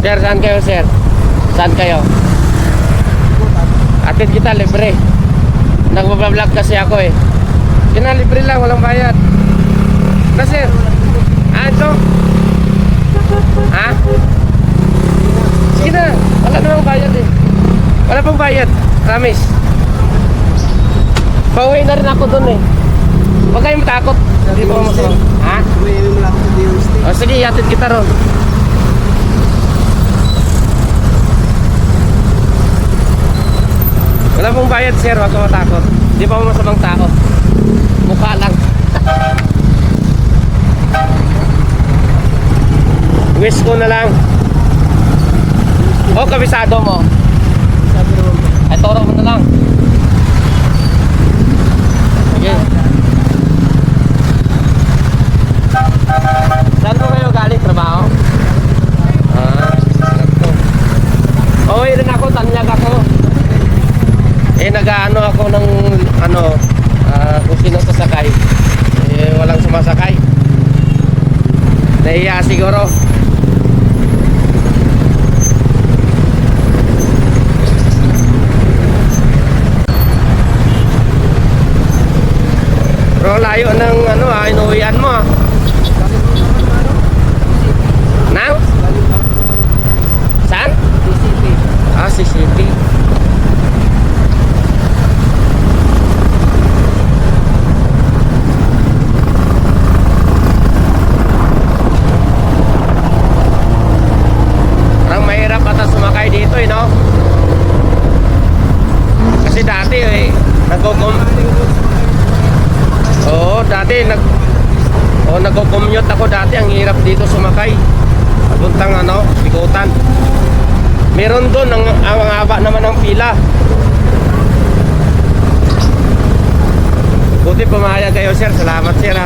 Sir, saan kayo, sir? Saan kayo? Atid kita, libre. Nagbablog kasi ako eh. Libre lang, walang bayad. Na, sir? Ito? Ha? Sige na, wala namang bayad eh. Wala pong bayad, promise. Pauwi na rin ako dun eh. Huwag kayong matakot. Hindi po masama. Ha? O sige, yatid kita ron. Wala pong bayad, sir, huwag ka matakot. Hindi pa ako masamang tao. Mukha lang. Wish ko na lang. O, kabisado mo. Ay, toro mo na lang. Sige. Saan mo kayo galing trabaho? Uwi rin ako, tanyag ako. Nag-ano ako ng kung sino sasakay. Walang sumasakay. Nahiya siguro. Pero layo ng inuwian mo ah. Nang? Saan? CCP. Ah, CCP. Parang mahirap ata sumakay dito eh, no? Kasi dati eh, nagko-commute ako dati, ang hirap dito sumakay. Papuntang Bikutan. Meron doon ang haba naman ng pila. Buti pumayag kayo, sir. Salamat, sir, ha.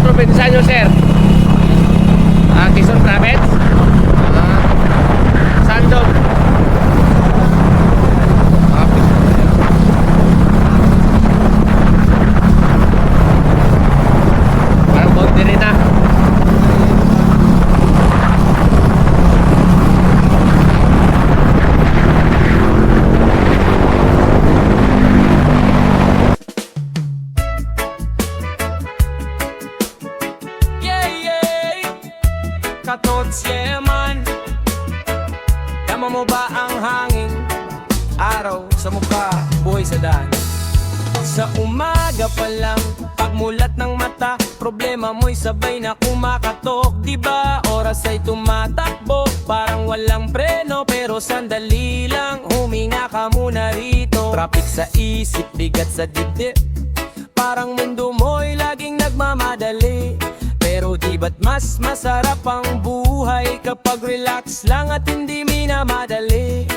Probinsya nyo, sir? Quezon Province? Saan doon? Parang konti rin na. Katots, yeah man. Tama mo ba ang hangin? Araw sa mukha, buhay sa daan. Sa umaga pa lang, pagmulat ng mata, problema mo'y sabay na kumakatok. Diba oras ay tumatakbo, parang walang preno. Pero sandali lang, huminga ka muna rito. Traffic sa isip, bigat sa dibdib, parang mundo mo'y laging nagmamadali. Pero di ba't mas masarap ang buhay kapag relax lang at hindi minamadali?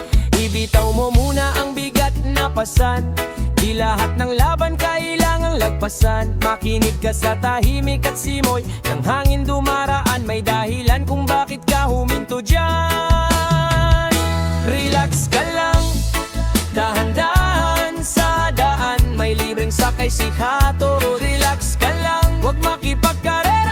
Ibitaw mo muna ang bigat na pasan, di lahat ng laban kailangang lagpasan. Makinig ka sa tahimik at simoy ng hangin dumaraan, may dahilan kung bakit ka huminto dyan. Relax ka lang, dahan-dahan sa daan, may libreng sakay si Hato. Relax ka lang, huwag makipagkarera,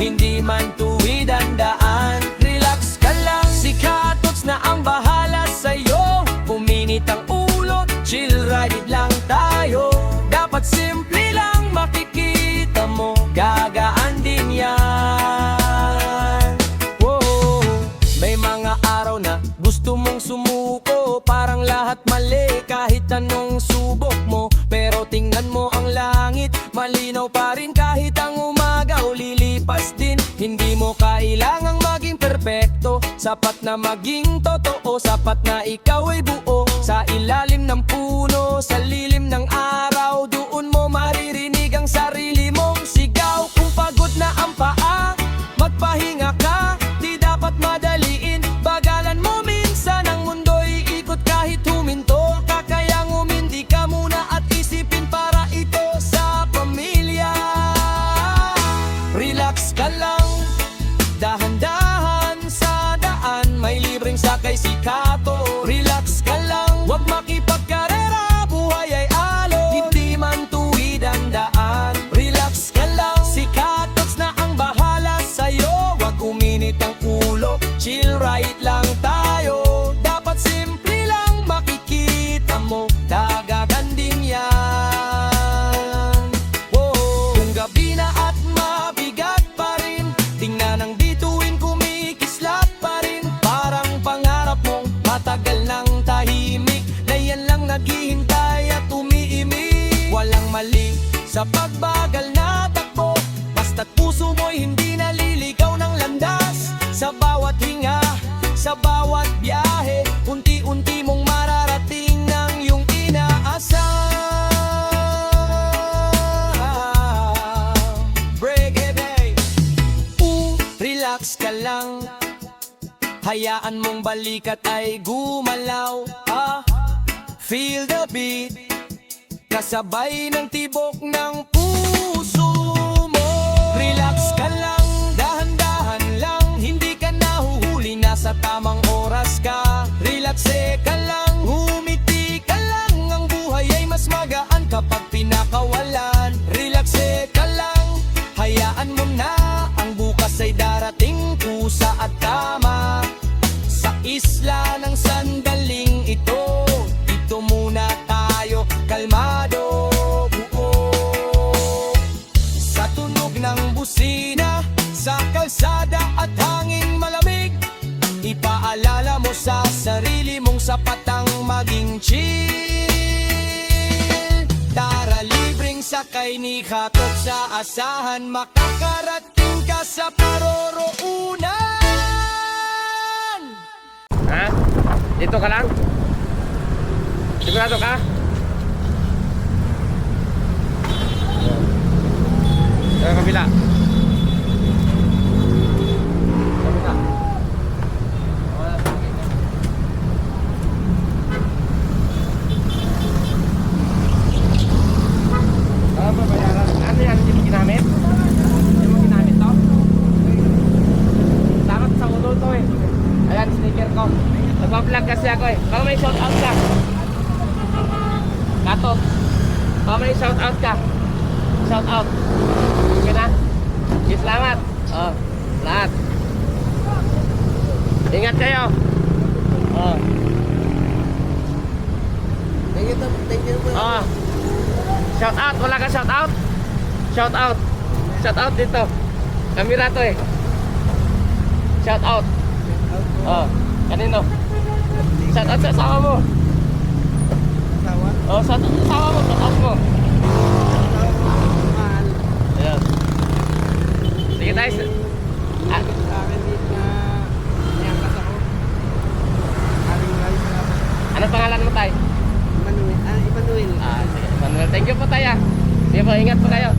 hindi man tuwid ang daan. Relax ka lang, si Katots na ang bahala sa'yo. Puminit ang ulo, chill ride lang tayo. Dapat simple lang, makikita mo, gagaan din yan. Whoa. May mga araw na gusto mong sumuko, parang lahat mali kahit anong subok mo. Pero tingnan mo ang langit, malinaw pa rin kahit ang umaga o lilipas din. Hindi mo kailangang maging perpekto, sapat na maging totoo, sapat na ikaw ay buo. Sa ilalim ng puno, sa lilim ng araw, doon mo maririnig ang sarili mong sigaw. Kung pagod na ang paa, magpahinga ka, di dapat madaliin, bagalan mo sa pagbagal na takbo. Basta't puso mo'y hindi naliligaw ng landas. Sa bawat hinga, sa bawat biyahe, unti-unti mong mararating ng iyong inaasam. Break it, hey. Relax ka lang, hayaan mong balikat ay gumalaw. Feel the beat, kasabay ng tibok ng puso mo. Relax ka lang, dahan-dahan lang, hindi ka nahuhuli, nasa tamang oras ka. Relax ka lang, humiti ka lang, ang buhay ay mas magaan kapag pinakawalan. Relax ka lang, hayaan mo na, ang bukas ay darating, kusa at tama. Sa isla ng sandaling ito, dito muna tayo kalmado. Sa tunog ng busina, sa kalsada at hangin malamig, ipaalala mo sa sarili mong sapat ang maging chill. Tara, libreng sakay ni Hatot, sa asahan makakarating ka sa paroroonan. Ha? Dito ka lang? Sigurado ka? Sa kabila. Kabila. Wala sa akin. Ano ba bayaran? Ano yan? Hindi mo ginamit? Hindi mo ginamit to? Dapat sa ulo to eh. Ayan, sticker ko. Nagpa-vlog kasi ako eh. Baka may shout out ka. Kato. Baka may shout out ka. Shout out. Okay na? Okay, salamat. Oh, lahat. Ingat kayo. Oh. Thank you po. Oh. Shout out. Wala ka shout out? Shout out. Shout out dito. Kamera to eh. Shout out. Oh. Kanino? Shout out sa asawa mo. Asawa? Oh, shout out sa asawa mo. Shout out mo. Mahal. Ayan. Sige tayo. Sa akin din na niyakas ako. Aling rice na ako. Ano pangalan mo tayo? Emmanuel. Sige, Manuel. Thank you po tayo. Sige po, ingat po kayo.